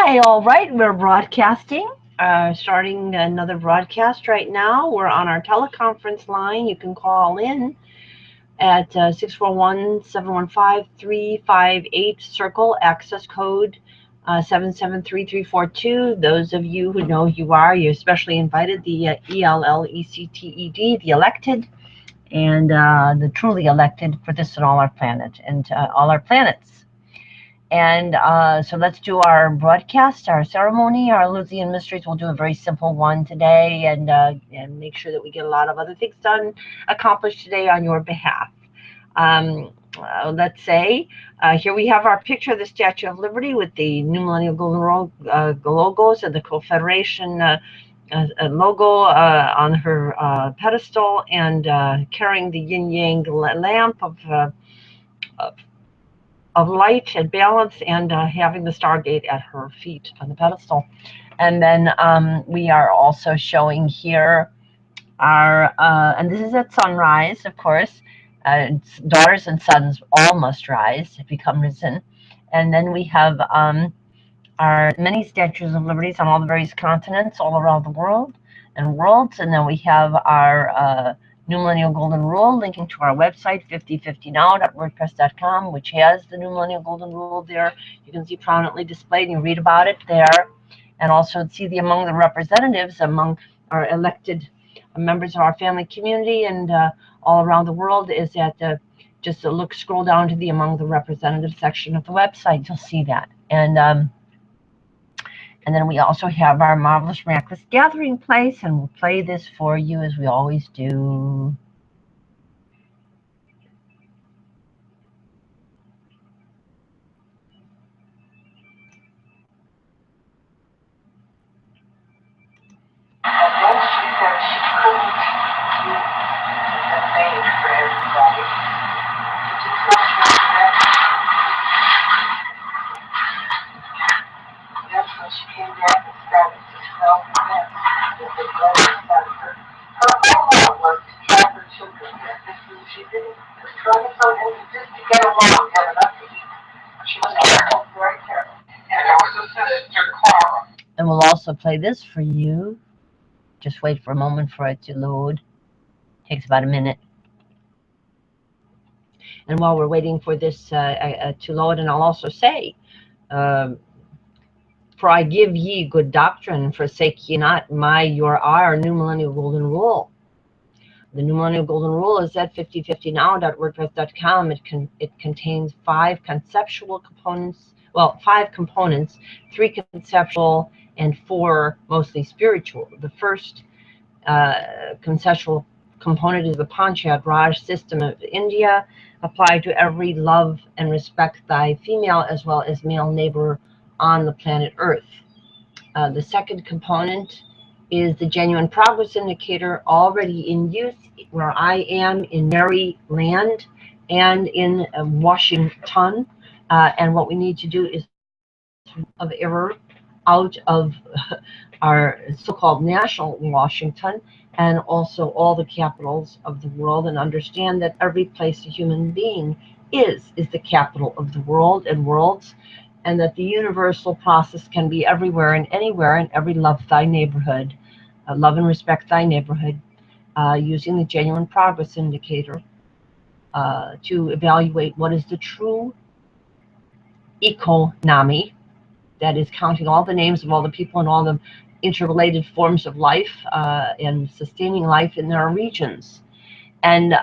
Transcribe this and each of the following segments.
Hi, all right, we're broadcasting, starting another broadcast right now. We're on our teleconference line. You can call in at 641-715-358, circle, access code 773342. Those of you who know who you are, you're especially invited, the ELLECTED, the elected, and the truly elected for this and all our planet, and all our planets. And so let's do our broadcast, our ceremony, our Luthean mysteries. We'll do a very simple one today, and make sure that we get a lot of other things done, accomplished today on your behalf. Let's say, here we have our picture of the Statue of Liberty with the New Millennial Golden logos and the Confederation logo on her pedestal, and carrying the yin-yang lamp of light and balance, and having the Stargate at her feet on the pedestal. And then we are also showing here our, and this is at sunrise, of course, daughters and sons all must rise, become risen. And then we have our many statues of liberties on all the various continents all around the world and worlds. And then we have our New Millennial Golden Rule linking to our website, 5050now.wordpress.com, which has the New Millennial Golden Rule there. You can see prominently displayed, and you read about it there. And also see the among the representatives, among our elected members of our family community and all around the world, is at just a look, scroll down to the among the representatives section of the website. You'll see that. And then we also have our marvelous, miraculous gathering place, and we'll play this for you as we always do. And then she said she couldn't do the same for everybody. She just wants to do that. That's when she came back and started to smell the mess that the brother sent her. Her whole goal was to have her children get this food she did. Was trying so just to get along, have enough to eat. She was careful, very careful. And there was a sister, Clara. And we'll also play this for you. Just wait for a moment for it to load. Takes about a minute. And while we're waiting for this to load, and I'll also say, for I give ye good doctrine, forsake ye not our New Millennial Golden Rule. The New Millennial Golden Rule is at 5050now.wordpress.com. It contains 5 conceptual components, well, 5 components, 3 conceptual and 4 mostly spiritual. The first conceptual component is the Panchayat Raj system of India, applied to every love and respect thy female as well as male neighbor on the planet Earth. The second component is the genuine progress indicator, already in use where I am in Maryland and in Washington. And what we need to do is of error out of our so-called national Washington, and also all the capitals of the world, and understand that every place a human being is the capital of the world and worlds, and that the universal process can be everywhere and anywhere in every love thy neighborhood, love and respect thy neighborhood, using the genuine progress indicator to evaluate what is the true economy, that is counting all the names of all the people and all the interrelated forms of life and sustaining life in their regions. And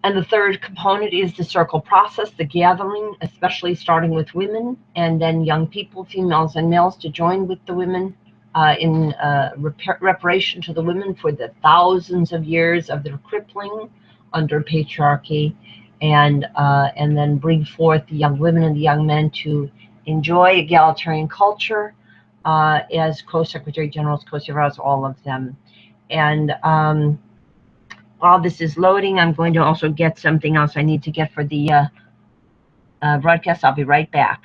the third component is the circle process, the gathering, especially starting with women, and then young people, females and males, to join with the women in reparation to the women for the thousands of years of their crippling under patriarchy, and then bring forth the young women and the young men to enjoy egalitarian culture as co-secretary generals, co-secretaries, all of them. And while this is loading, I'm going to also get something else I need to get for the broadcast. I'll be right back.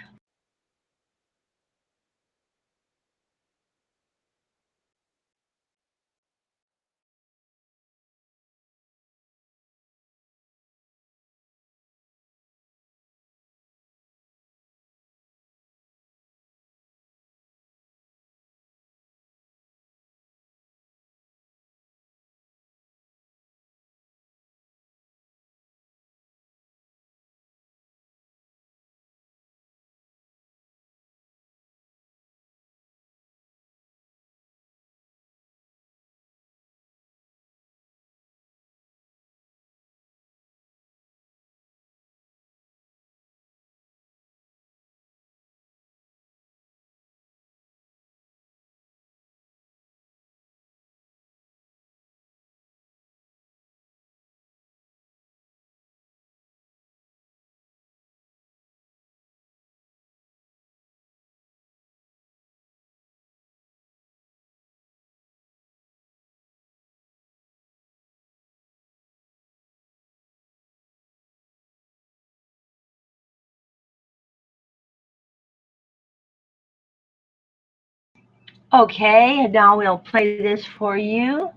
Okay, and now we'll play this for you.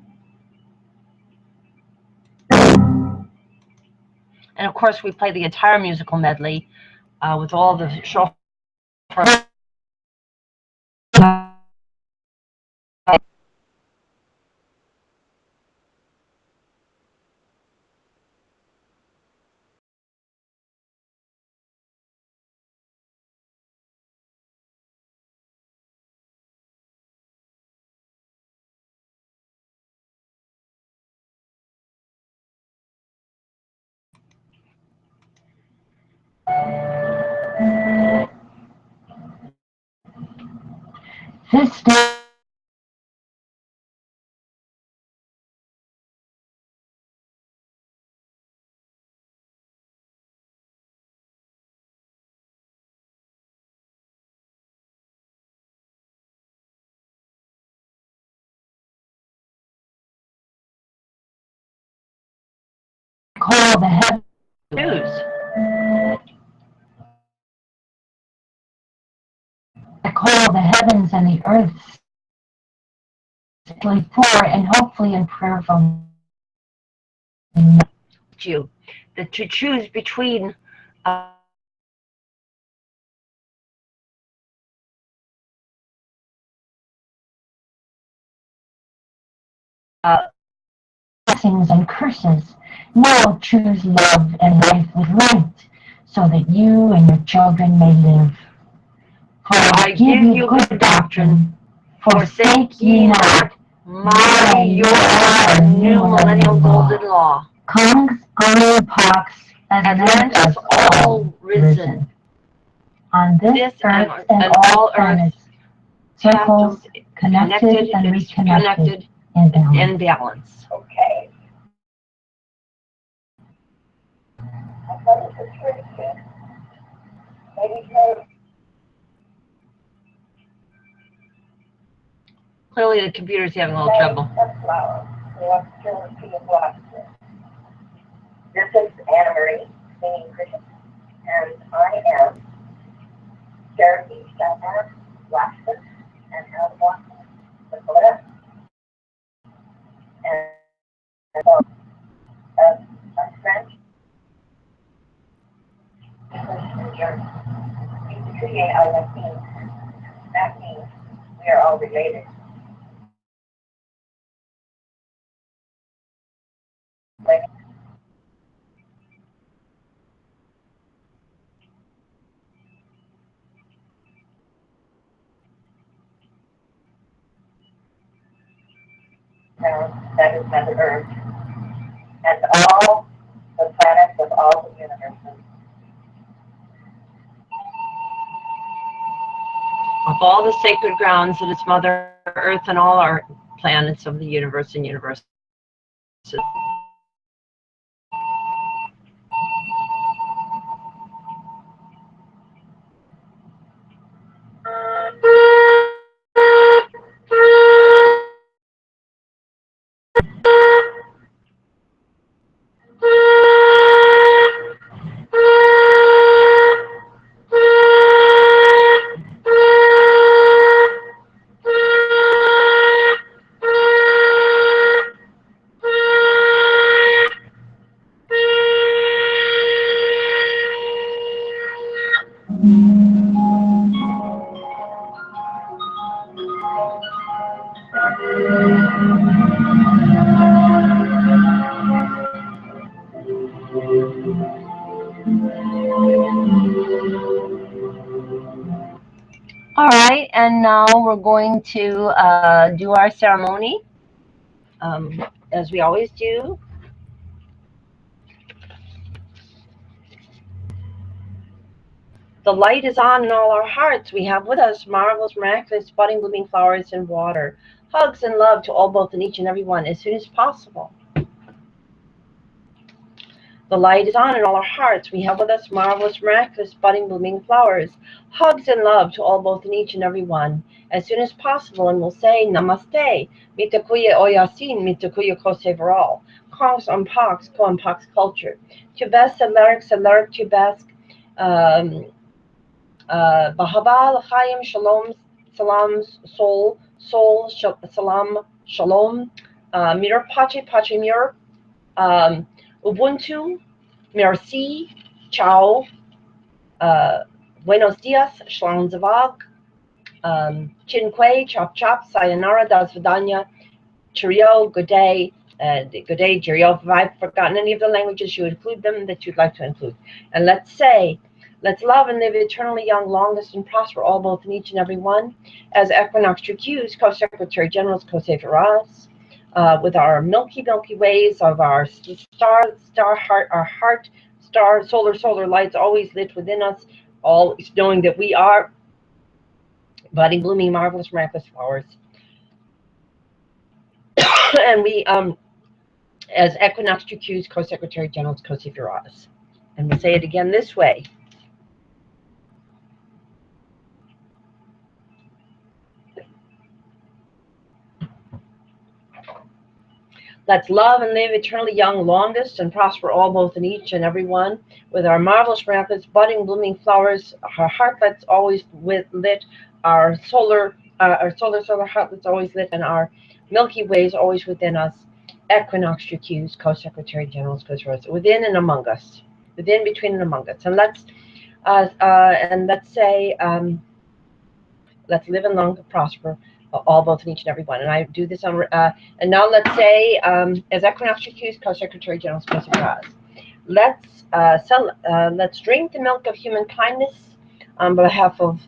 And of course, we play the entire musical medley with all the shofar. This call the heavens news. I call the heavens and the earths for and hopefully in prayerful you that to choose between blessings and curses. Now choose love and life with light, so that you and your children may live. For I give you good doctrine, forsake ye not your new millennial golden law. Kongs, pox, Atlantis all risen. On this earth and all planets, circles connected and reconnected in balance. Okay. I thought it was pretty good. Maybe Clearly the computer's having a little trouble. This is Anna Marie, singing Christian, and I am Cherokee, Shelburne, Waxman, and Alabama, Dakota, and a French, English, New Jersey. To create our Latines. That means we are all related. Like, that is Mother Earth, and all the planets of all the universes. Of all the sacred grounds that is Mother Earth and all our planets of the universe and universes. All right, and now we're going to do our ceremony, as we always do. The light is on in all our hearts. We have with us marvelous, miraculous, budding, blooming flowers and water. Hugs and love to all, both, and each and every one as soon as possible. The light is on in all our hearts. We have with us marvelous, miraculous, budding, blooming flowers. Hugs and love to all, both, and each and every one as soon as possible. And we'll say Namaste. Mitakuya Oyasin, Mitakuya Koseveral. Kongs on Pox, Koan Pox Culture. Tubesk, Aleric, Tubesk. Bahabal, Chaim, Shalom, Salam, Soul, Sol, Salam, Shalom, Mir Pace, Pace Mir, Ubuntu, Merci, Ciao, Buenos Dias, Schlang Zavag, Chinque, Chop Chop, Sayonara, Das Vidanya, Cheerio, good day, cheerio. If I've forgotten any of the languages, you include them that you'd like to include. And let's say, let's love and live eternally young, longest, and prosper, all both in each and every one. As Equinox Q's Co-Secretary General's Co-Savior's, with our milky ways of our star heart, our heart, star, solar lights always lit within us, all knowing that we are budding, blooming, marvelous, miraculous flowers. And we, as Equinox Q's Co-Secretary General's Co-Savior's. And we say it again this way. Let's love and live eternally young, longest, and prosper all both in each and every one. With our marvelous, miraculous, budding, blooming flowers, our heartlets always lit, our solar heartlets always lit, and our Milky Ways always within us. Equinox Q's Co-Secretary General's Co-Secretary, within and among us, within, between, and among us. And let's say, let's live and long and prosper, all both in each and every one. And I do this on, and now let's say, as Equinox Q's Co-Secretary General's Co-Secretary, let's drink the milk of human kindness on behalf of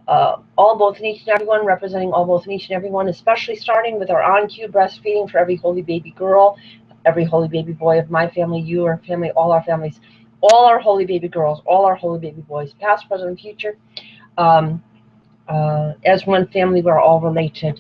all both in each and every one, representing all both in each and every one, especially starting with our on-cue breastfeeding for every holy baby girl, every holy baby boy of my family, your family, all our families, all our holy baby girls, all our holy baby boys, past, present, and future. As one family, we're all related.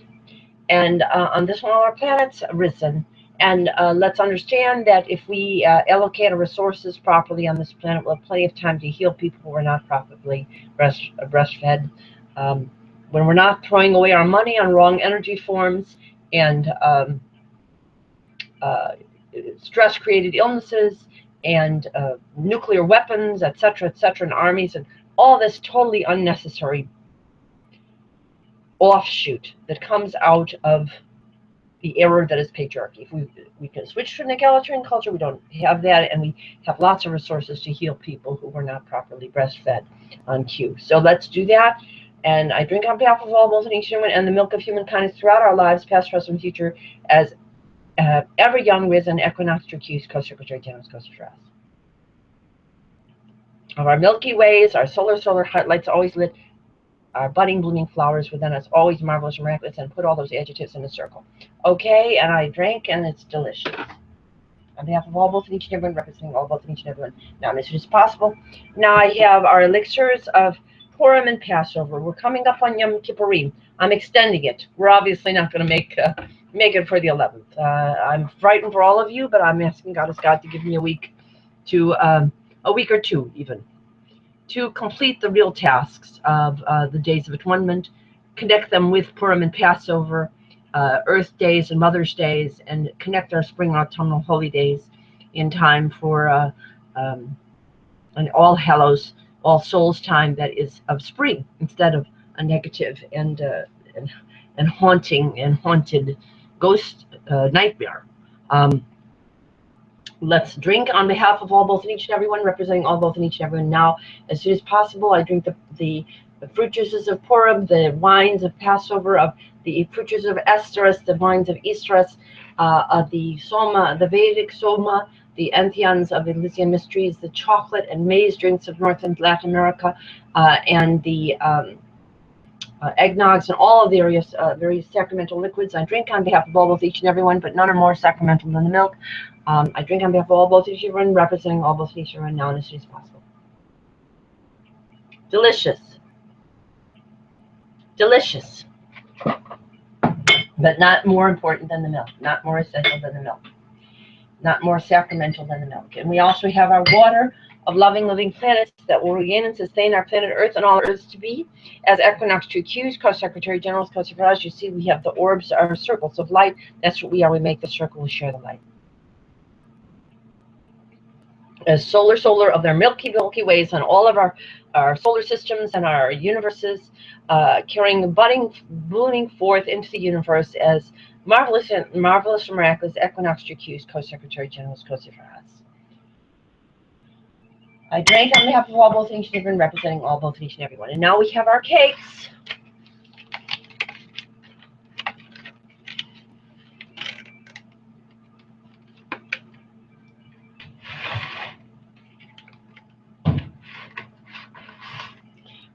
And on this one, all our planets risen. And let's understand that if we allocate our resources properly on this planet, we'll have plenty of time to heal people who are not properly breastfed. When we're not throwing away our money on wrong energy forms and stress-created illnesses and nuclear weapons, etc., and armies, and all this totally unnecessary offshoot that comes out of the error that is patriarchy. If we can switch to an egalitarian culture, we don't have that, and we have lots of resources to heal people who were not properly breastfed on cue. So let's do that. And I drink on behalf of all both in each human and the milk of human kindness throughout our lives, past, present, and future, as ever young, risen, Equinox Q's Co-Secretary General's Co-Secretary. Of our Milky Ways, our solar heart lights always lit, our budding, blooming flowers within us, always marvelous and miraculous, and put all those adjectives in a circle. Okay, and I drink, and it's delicious. On behalf of all both in each and everyone, representing all both in each and everyone, now as soon as possible. Now I have our elixirs of Purim and Passover. We're coming up on Yom Kippurim. I'm extending it. We're obviously not going to make it for the 11th. I'm frightened for all of you, but I'm asking God to give me a week or two even, to complete the real tasks of the Days of Atonement, connect them with Purim and Passover, Earth Days and Mother's Days, and connect our spring and autumnal holy days in time for an All Hallows, All Souls time that is of spring instead of a negative and haunting and haunted ghost nightmare. Let's drink on behalf of all both in each and everyone, representing all both in each and everyone. Now, as soon as possible, I drink the fruit juices of Purim, the wines of Passover, of the fruit juices of Earthsz, the wines of Eastras, of the Soma, the Vedic Soma, the Entheons of the Elysian Mysteries, the chocolate and maize drinks of North and Latin America, and the eggnogs and all of the various sacramental liquids. I drink on behalf of all both each and everyone, but none are more sacramental than the milk. I drink on behalf of all both each and everyone, representing all both each and everyone now and as soon as possible. Delicious. Delicious. But not more important than the milk, not more essential than the milk, not more sacramental than the milk. And we also have our water of loving, living planets that will regain and sustain our planet Earth and all Earths to be. As Equinox Q's Co-Secretary General's Co-Secretary, you see we have the orbs, our circles of light. That's what we are. We make the circle, we share the light. as solar of their Milky Ways and all of our solar systems and our universes, carrying, blooming forth into the universe as marvelous and miraculous equinox GQs, Co-Secretary Generals, Co-Secretaries. I drank on behalf of all, both, each and everyone, representing all, both, each and everyone. And now we have our cakes.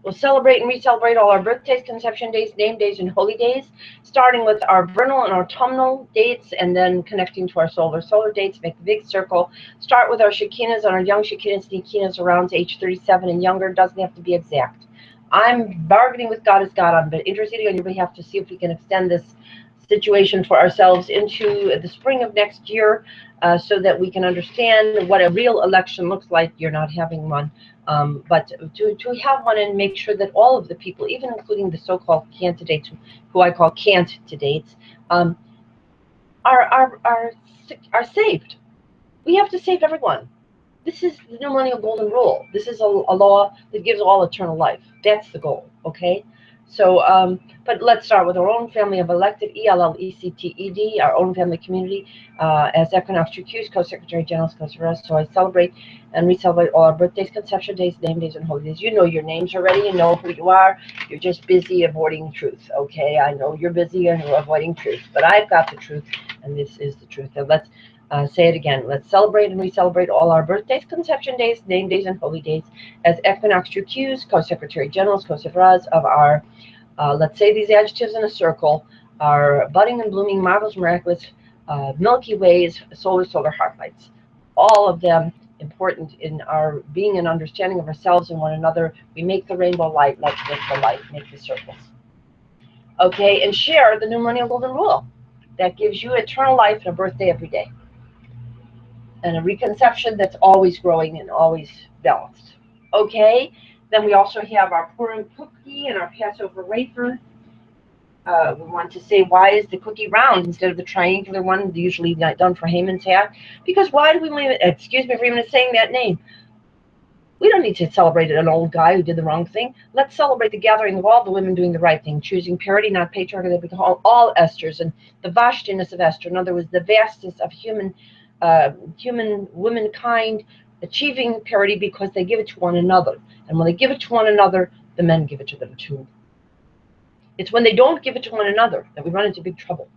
We'll celebrate and re-celebrate all our birthdays, conception days, name days, and holy days, starting with our vernal and autumnal dates, and then connecting to our solar dates. Make the big circle. Start with our Shekinahs and our young Shekinahs, Nikinas around age 37 and younger. Doesn't have to be exact. I'm bargaining with God as God. I'm interceding on your behalf to see if we can extend this situation for ourselves into the spring of next year, so that we can understand what a real election looks like. You're not having one. But to have one and make sure that all of the people, even including the so-called candidates, who I call candidates, are saved. We have to save everyone. This is the new millennial golden rule. This is a law that gives all eternal life. That's the goal, okay? So, but let's start with our own family of elected, ELLECTED, our own family community, as Equinox GQs, Co-Secretary Generals, Co-Secretaries. So I celebrate and re-celebrate all our birthdays, conception days, name days, and holy days. You know your names already. You know who you are. You're just busy avoiding truth, okay? I know you're busy and you're avoiding truth, but I've got the truth, and this is the truth. And let's say it again. Let's celebrate and re-celebrate all our birthdays, conception days, name days, and holy days as Equinox GQs, Co-Secretary Generals, Co-Secretaries of our, let's say these adjectives in a circle, our budding and blooming, marvelous, miraculous, Milky Ways, solar heart lights. All of them important in our being and understanding of ourselves and one another. We make the rainbow light. Let's make the light, make the circles. Okay, and share the new millennial golden rule. That gives you eternal life and a birthday every day, and a reconception that's always growing and always balanced. Okay, then we also have our Purim cookie and our Passover wafer. We want to say, why is the cookie round instead of the triangular one usually done for Haman's hat? Because why do we leave it? Excuse me for even saying that name. We don't need to celebrate an old guy who did the wrong thing. Let's celebrate the gathering of all the women doing the right thing, choosing parity, not patriarchy, that we call all Esthers, and the vastiness of Esther. In other words, the vastness of human womankind achieving parity because they give it to one another. And when they give it to one another, the men give it to them too. It's when they don't give it to one another that we run into big trouble.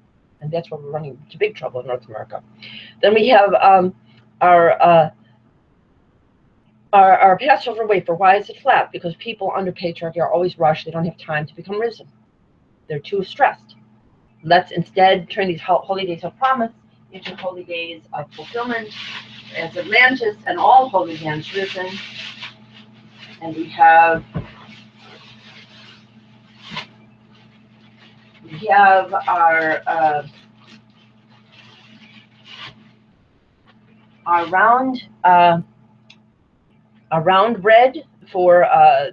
And that's where we're running into big trouble in North America. Then we have our Passover wafer. Why is it flat? Because people under patriarchy are always rushed. They don't have time to become risen. They're too stressed. Let's instead turn these holy days of promise into holy days of fulfillment as Atlantis and all holy lands risen. And we have our round bread for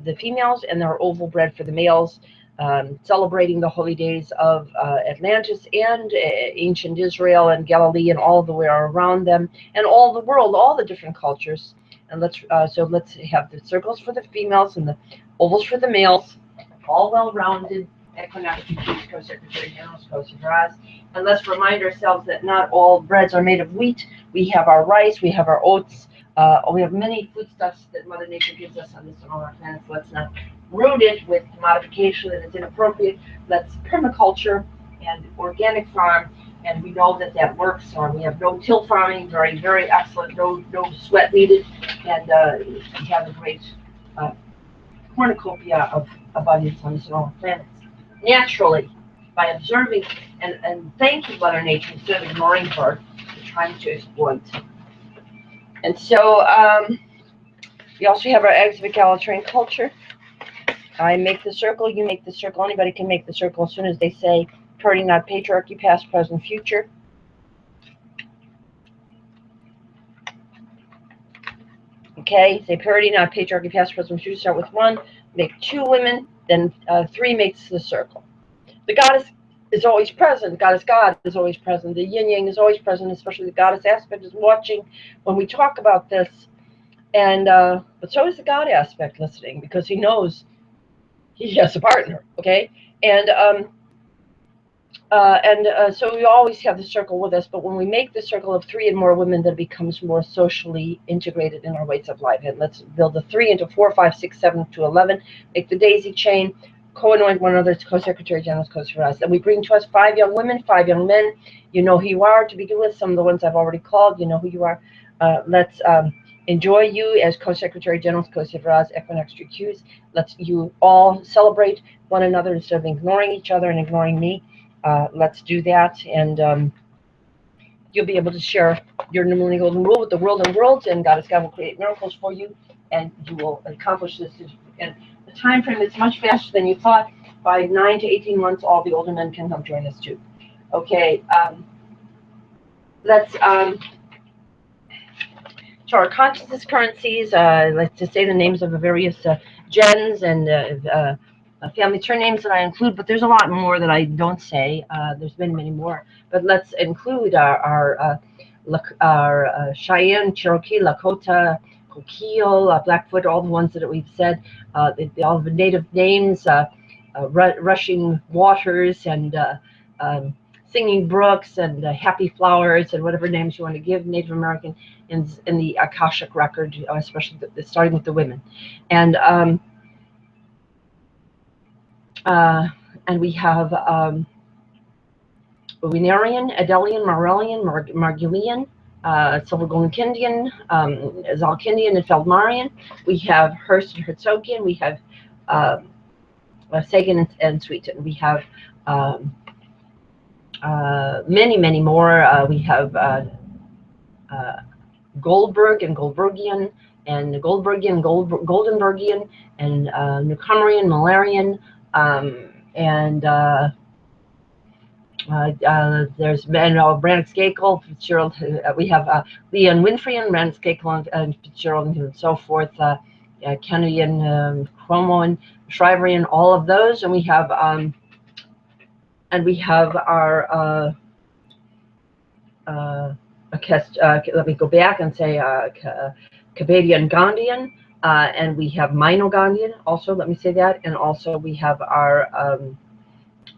the females and our oval bread for the males, celebrating the holy days of Atlantis and ancient Israel and Galilee and all the way around them and all the world, all the different cultures. And let's have the circles for the females and the ovals for the males, all well-rounded. Equinox GQs, Co-Secretary Generals, Co-Secretaries. And let's remind ourselves that not all breads are made of wheat. We have our rice, we have our oats, we have many foodstuffs that Mother Nature gives us on this and all our planets. Let's not root it with modification that is inappropriate. Let's permaculture and organic farm, and we know that that works. We have no-till farming, very, very excellent, no sweat needed, and we have a great cornucopia of abundance on this and all our planets. Naturally, by observing and thanking Mother Nature instead of ignoring her and trying to exploit. And so we also have our eggs of egalitarian culture. I make the circle, you make the circle. Anybody can make the circle as soon as they say parity, not patriarchy, past, present, future. Okay, say parity, not patriarchy, past, present, future. Start with 1, make 2 women, then 3 makes the circle. The goddess is always present. The goddess God is always present. The yin yang is always present, especially the goddess aspect is watching when we talk about this. And but so is the God aspect listening, because he knows he has a partner. Okay, and so we always have the circle with us, but when we make the circle of 3 and more women, then it becomes more socially integrated in our ways of life. And let's build the 3 into 4, 5, 6, 7 to 11. Make the daisy chain, co-anoint one another's co-secretary generals, co-secretaries. And we bring to us 5 young women, 5 young men. You know who you are to begin with. Some of the ones I've already called, you know who you are. Let's enjoy you as co-secretary generals, co-secretaries, Equinox Qs. Let's you all celebrate one another instead of ignoring each other and ignoring me. Let's do that, and you'll be able to share your New Millennium Golden Rule with the world and worlds, and God will create miracles for you, and you will accomplish this. And the time frame is much faster than you thought. By 9 to 18 months, all the older men can come join us too. Okay, let's to our consciousness currencies. Let's just say the names of the various gens and family surnames that I include, but there's a lot more that I don't say. There's many more, but let's include our Cheyenne, Cherokee, Lakota, Coquille, Blackfoot, all the ones that we've said, all the native names, rushing waters, and singing brooks, and happy flowers, and whatever names you want to give Native American in the Akashic record, especially starting with the women. And we have Wienerian, Adelian, Marellian, Margulian, Silver Golden Kindian, Zalkindian, and Feldmarian. We have Hearthsz and Herzogian. We have Sagan and Sweeten. We have many more. We have Goldberg and Goldbergian, and Goldbergian, Goldenbergian, and Newcomerian, Malarian, and there's Brandon Skakel, Fitzgerald. We have Leon Winfrey, Brandon Skakel, and Fitzgerald, and so forth. Kennedy and Cuomo and Shriverian, all of those, and we have our let me go back and say Kabadian Gandhian, and we have Mino Gandhian also, let me say that, and also we have our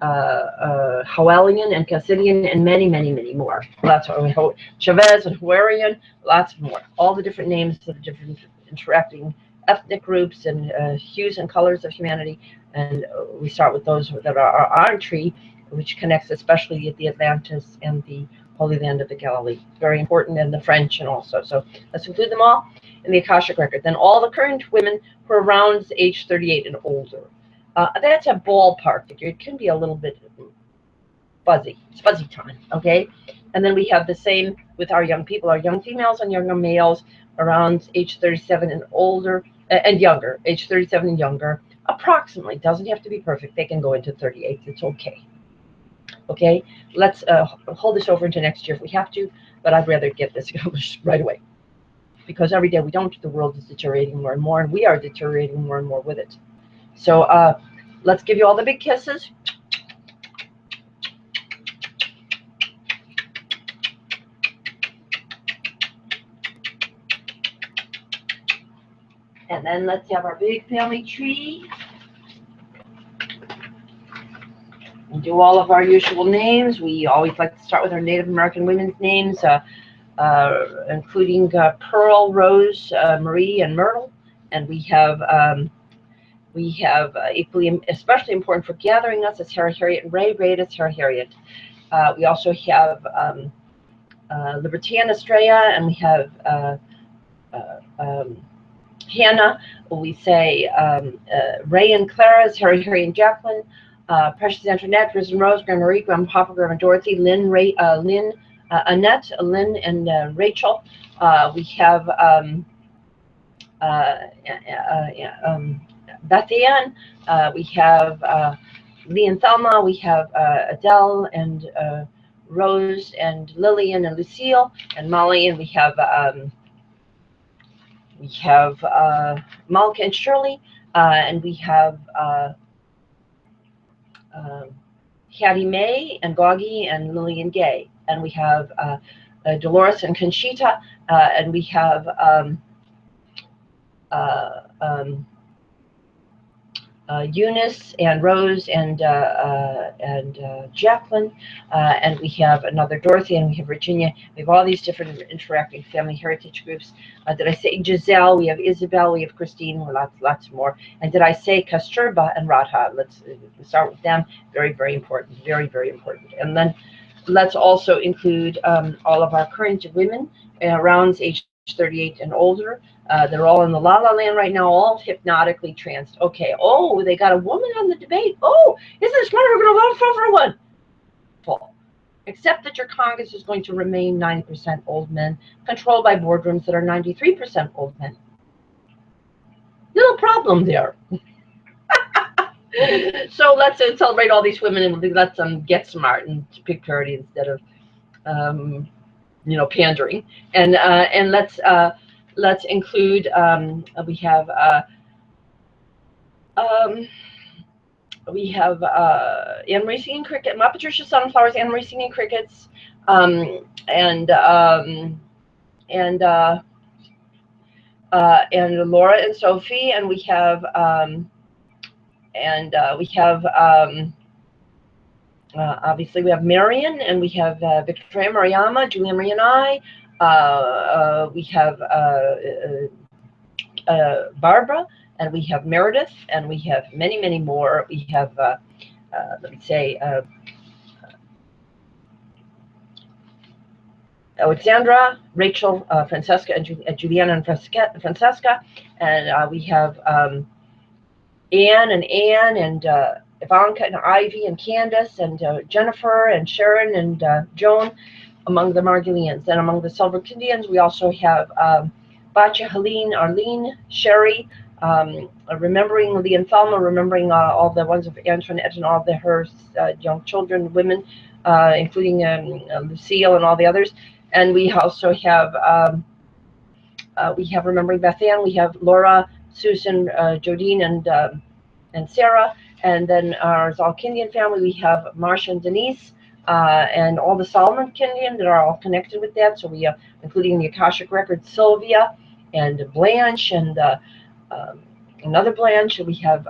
Howellian and Cassidian, and many more. Lots of Chavez and Huarian, lots more. All the different names of the different interacting ethnic groups and hues and colors of humanity, and we start with those that are our tree, which connects especially at the Atlantis and the Holy Land of the Galilee. Very important, and the French, and also. So let's include them all in the Akashic record. Then all the current women who are around age 38 and older. That's a ballpark figure. It can be a little bit fuzzy. It's fuzzy time, okay? And then we have the same with our young people, our young females and younger males around age 37 and older, and younger, age 37 and younger, approximately. Doesn't have to be perfect. They can go into 38. It's okay. Okay, let's hold this over into next year if we have to, but I'd rather get this accomplished right away, because every day we don't, the world is deteriorating more and more, and we are deteriorating more and more with it. So let's give you all the big kisses. And then let's have our big family tree. And do all of our usual names. We always like to start with our Native American women's names, including Pearl, Rose, Marie, and Myrtle. And we have equally, especially important for gathering us, is Sarah Harriet and Ray. Ray is Sarah Harriet. We also have Liberty and Estrella, and we have Hannah. We say Ray and Clara, Sarah Harriet and Jacqueline. Precious Antoinette, Risen Rose, Grandma Marie, Grandma Papa, Grandma Dorothy, Lynn, Annette, Lynn, and Rachel. We have Beth Ann. We have Lee and Thelma. We have Adele and Rose and Lillian and Lucille and Molly, and we have Malka and Shirley, and we have Hattie Mae and Goggy and Lillian Gay, and we have Dolores and Conchita, and we have Eunice and Rose and Jacqueline, and we have another Dorothy, and we have Virginia. We have all these different interacting family heritage groups. Did I say Giselle? We have Isabel, we have Christine, lots more. And did I say Kasturba and Radha? Let's start with them. Very, very important. Very, very important. And then let's also include all of our current women around age 38 and older. They're all in the la-la land right now, all hypnotically tranced. Okay, oh, they got a woman on the debate. Oh, isn't this wonderful? We're going to vote for one. Full. Except that your Congress is going to remain 90% old men, controlled by boardrooms that are 93% old men. Little problem there. So let's celebrate all these women and let them get smart and pick parity instead of, you know, pandering. And let's include. We have Anne-Marie singing cricket, Ma Patricia Sunflowers, Anne-Marie singing crickets, and Laura and Sophie, and we have obviously we have Marion, and we have Victoria Mariama, Julia Marie and I. We have Barbara, and we have Meredith, and we have many, many more. We have, let me say, Alexandra, Rachel, Francesca, and Juliana and Francesca, and we have Anne and Ivanka and Ivy and Candace and Jennifer and Sharon and Joan among the Margulians. And among the Silver Indians, we also have Batya, Helene, Arlene, Sherry, remembering Lee and Thelma, remembering all the ones of Antoinette and all her young children, women, including Lucille and all the others. And we also have remembering Beth Ann. We have Laura, Susan, Jodine, and Sarah. And then our Zalkindian family, we have Marcia and Denise, and all the Solomon Kindian that are all connected with that. So we have, including the Akashic Record, Sylvia and Blanche and another Blanche. We have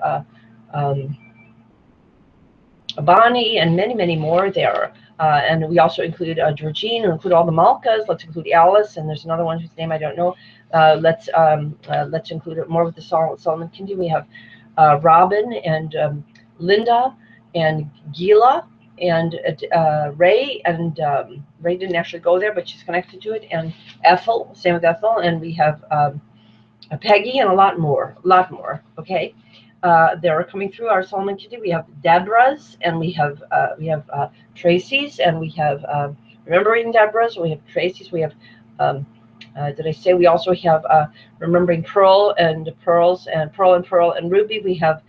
Bonnie and many, many more there. And we also include Georgine, and include all the Malkas. Let's include Alice, and there's another one whose name I don't know. Let's include more with the Solomon Kindian. We have Robin and Linda and Gila and Ray, and Ray didn't actually go there, but she's connected to it, and Ethel, same with Ethel, and we have Peggy and a lot more, okay? They're coming through our Solomon Kindian. We have Deborah's, and we have Tracy's, and we have remembering Deborah's, we have Tracy's, we have did I say we also have remembering Pearl and Pearls and Pearl and Ruby. We have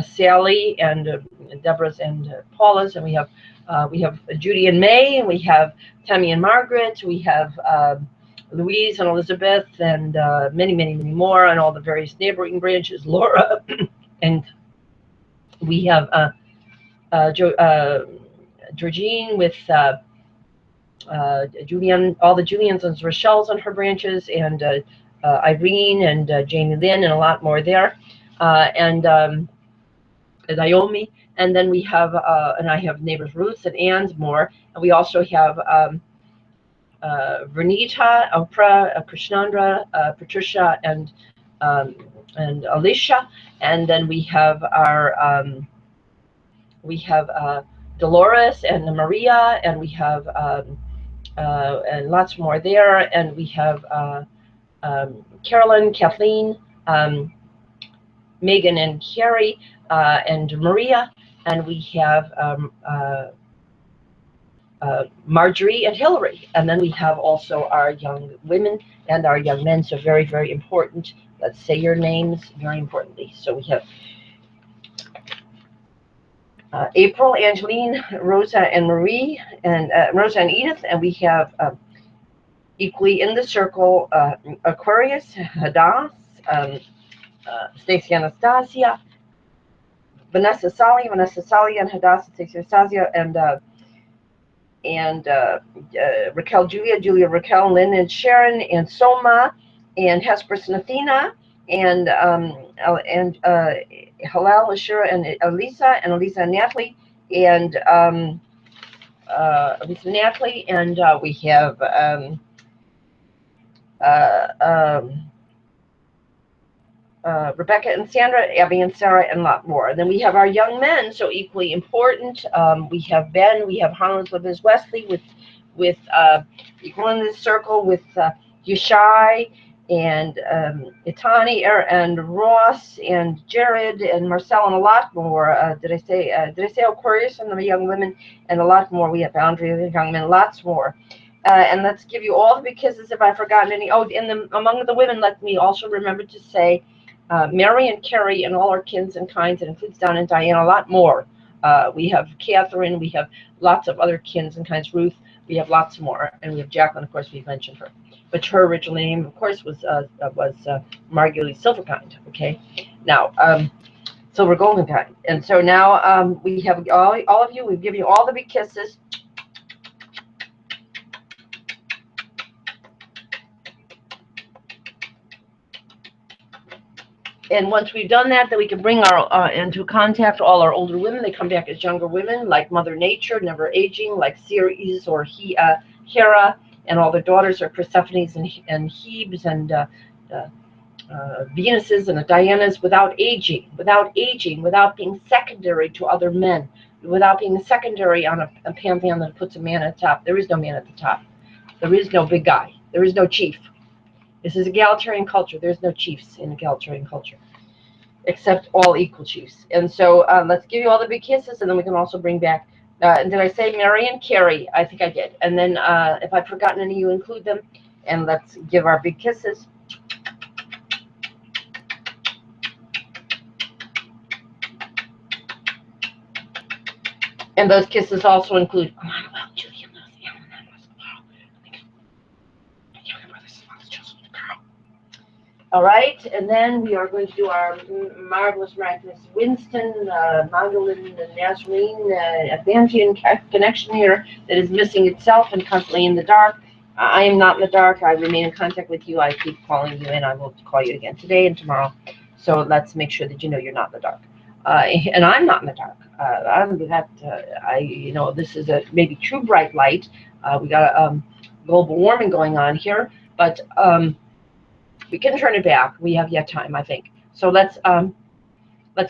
Sally and Deborah's and Paula's, and we have Judy and May, and we have Tammy and Margaret. We have Louise and Elizabeth, and many, many, many more, and all the various neighboring branches. Laura, and we have Georgine with Julian, all the Julians and Rochelle's on her branches, and Irene and Jamie Lynn, and a lot more there, and Naomi, and then we have and I have neighbors Ruth and Ann's more, and we also have Vernita, Oprah, Krishnandra, Patricia, and Alicia, and then we have our Dolores and Maria, and we have and lots more there, and we have Carolyn, Kathleen, Megan and Carrie, and Maria, and we have Marjorie and Hillary, and then we have also our young women and our young men. So very, very important. Let's say your names very importantly. So we have April, Angeline, Rosa, and Marie, and Rosa and Edith, and we have equally in the circle Aquarius, Hadass, Stacy, Anastasia, Vanessa Sally, and Hadass, and Stacy, Anastasia, and Raquel, Julia, Raquel, Lynn, and Sharon, and Soma, and Hesperus and Athena, and Hillel, Ashura, and Elisa, and Natalie, and Elisa, Natalie, and we have Rebecca and Sandra, Abby and Sarah, and a lot more. And then we have our young men, so equally important. We have Ben, we have Harlan's Liz Wesley with equal in this circle with Yeshai and Itani and Ross and Jared and Marcel and a lot more. Did I say Aquarius and the young women and a lot more? We have Andrea, the young men, lots more. And let's give you all the big kisses if I've forgotten any. Oh, among the women, let me also remember to say Mary and Carrie and all our kins and kinds, and includes Don and Diane, a lot more. We have Catherine, we have lots of other kins and kinds, Ruth, we have lots more, and we have Jacqueline, of course, we've mentioned her. But her original name, of course, was Marguerite Silverkind, okay? Now, Silver Golden Kind. And so now we have all of you, we've given you all the big kisses. And once we've done that, then we can bring our into contact all our older women. They come back as younger women, like Mother Nature, never aging, like Ceres or Hera, and all their daughters are Persephones and Hebes and Venuses and Dianas, without aging, without being secondary to other men, without being secondary on a pantheon that puts a man at the top. There is no man at the top. There is no big guy. There is no chief. This is egalitarian culture. There's no chiefs in egalitarian culture, except all equal chiefs. And so let's give you all the big kisses, and then we can also bring back, and did I say Mary and Carrie? I think I did. And then if I've forgotten any, you include them, and let's give our big kisses. And those kisses also include all right, and then we are going to do our marvelous, miraculous Winston, Magdalene, and Nazarene, Advantian connection here that is missing itself and constantly in the dark. I am not in the dark. I remain in contact with you. I keep calling you, and I will call you again today and tomorrow. So let's make sure that you know you're not in the dark. And I'm not in the dark. This is a maybe true bright light. We got a global warming going on here, but we can turn it back. We have yet time, I think. So let's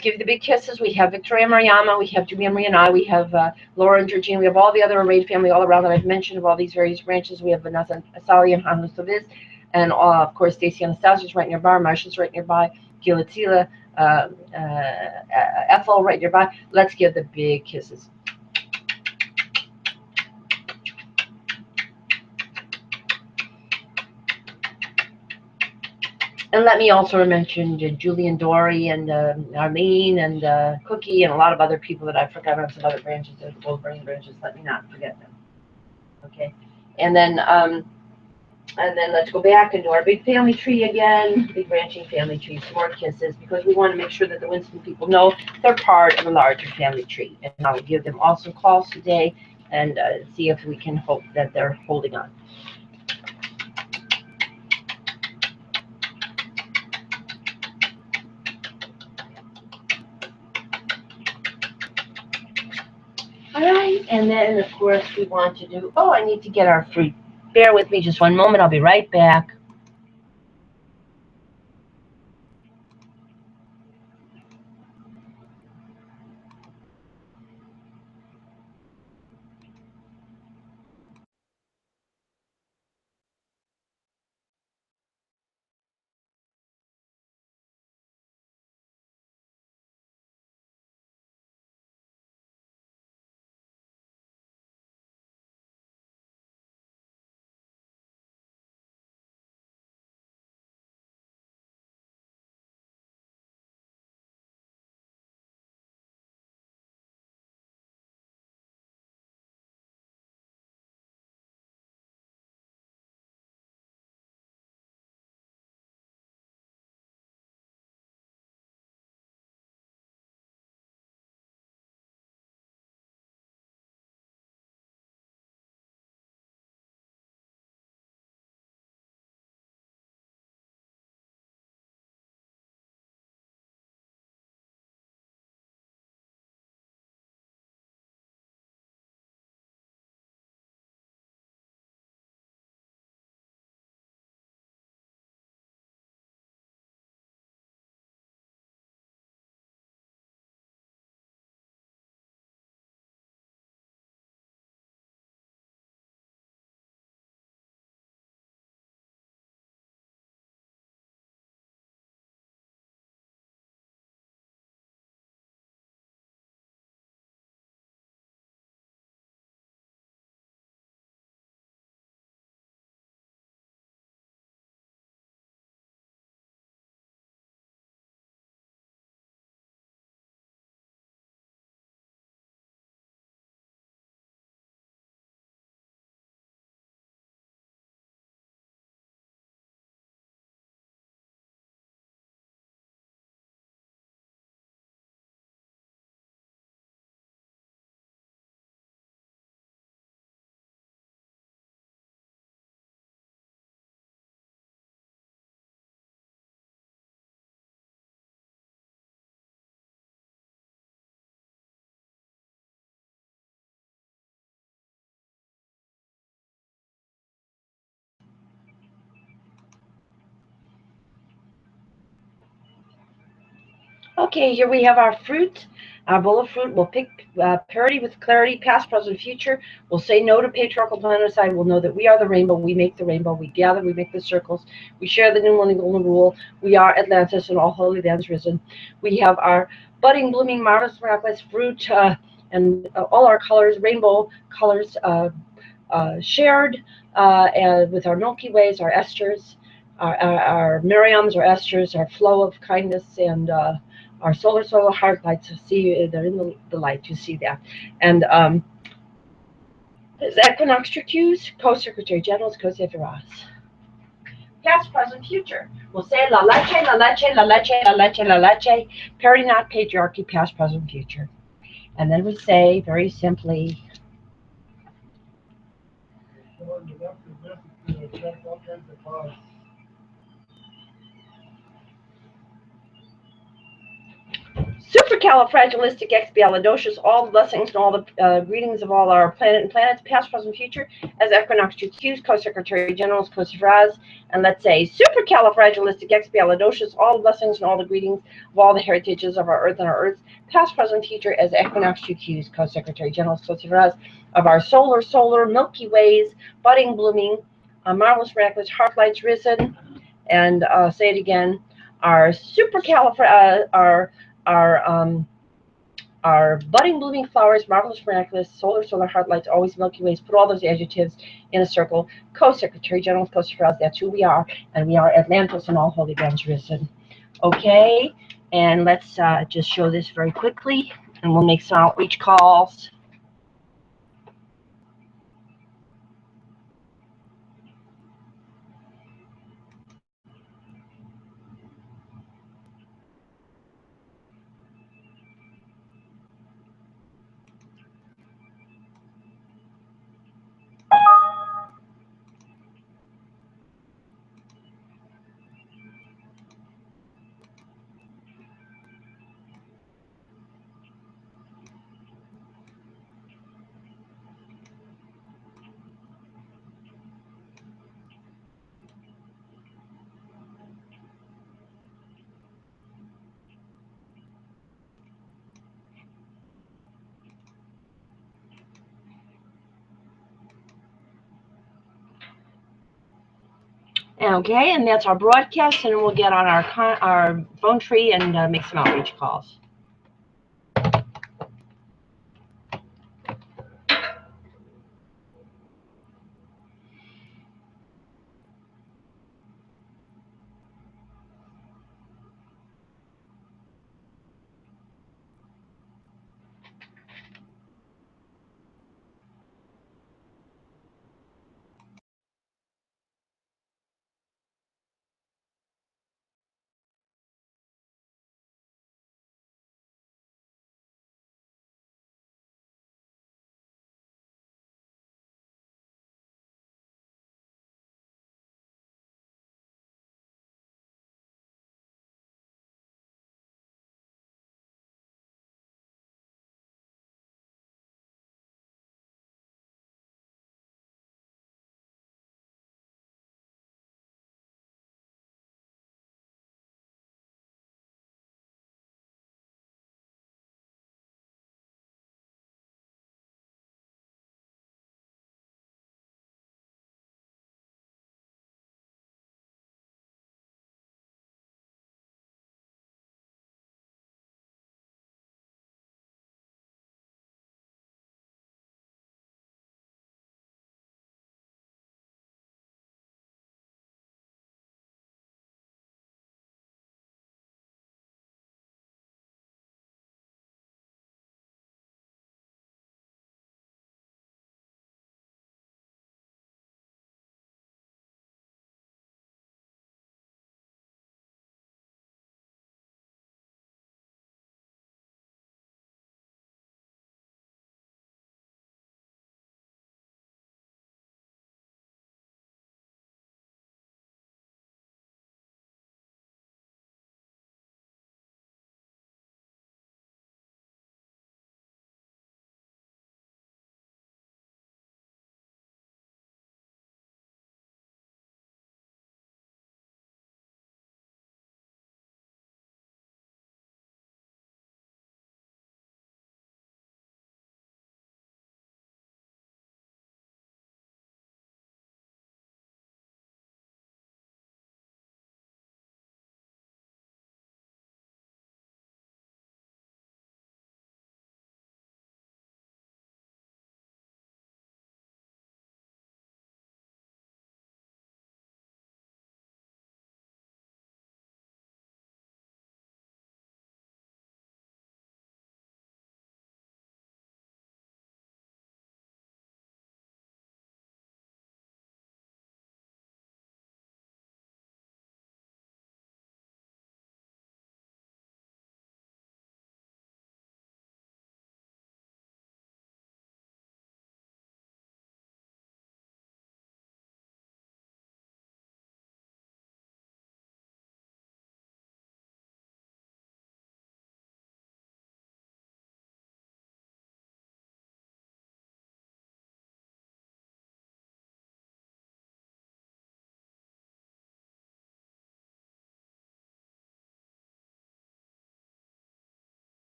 give the big kisses. We have Victoria Mariama, we have Julia Marie and I, we have Laura and Georgina, we have all the other arrayed family all around that I've mentioned of all these various branches. We have Vanessa Asali and Hanus Laviz, and of course Stacy Anastasia's right nearby, Marsha's right nearby, Gilatila, Ethel right nearby. Let's give the big kisses. And let me also mention Julie and Dory and Arlene and Cookie and a lot of other people that I forgot on some other branches, old brain branches. Let me not forget them. Okay, and then let's go back and do our big family tree again, big branching family tree, more kisses, because we want to make sure that the Winston people know they're part of a larger family tree. And I'll give them also calls today and see if we can hope that they're holding on. All right, and then of course we want to do, I need to get our fruit. Bear with me just one moment, I'll be right back. Okay, here we have our fruit, our bowl of fruit. We'll pick parity with clarity, past, present, future. We'll say no to patriarchal planetocide. We'll know that we are the rainbow. We make the rainbow. We gather. We make the circles. We share the new millennial golden rule. We are Atlantis and all holy lands risen. We have our budding, blooming, marvelous, miraculous fruit and all our colors, rainbow colors shared with our Milky Ways, our esters, our Miriams, our esters, our flow of kindness, and our solar heart lights. See, they're in the light. You see that, and equinox cues, co-secretary generals, co-secretaries. Past, present, future. We'll say la leche, la leche, la leche, la leche, la leche. Parity, not patriarchy. Past, present, future. And then we say very simply. Supercalifragilisticexpialidocious, all the blessings and all the greetings of all our planet and planets, past, present, future, as equinox QQs, co-secretary generals, co-secretaries, and let's say supercalifragilisticexpialidocious, all the blessings and all the greetings of all the heritages of our earth and our earths, past, present, future, as equinox QQs, co-secretary generals, co-secretaries, of our solar, Milky Ways, budding, blooming, marvelous, miraculous, heart lights risen, and say it again, our our budding, blooming flowers, marvelous, miraculous, solar, heart lights, always Milky Ways. Put all those adjectives in a circle. Co-secretary generals, co-secretaries, that's who we are, and we are Atlantis and all holy lands risen. Okay, and let's just show this very quickly, and we'll make some outreach calls. Okay, and that's our broadcast, and we'll get on our phone tree and make some outreach calls.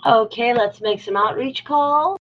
Okay, let's make some outreach calls.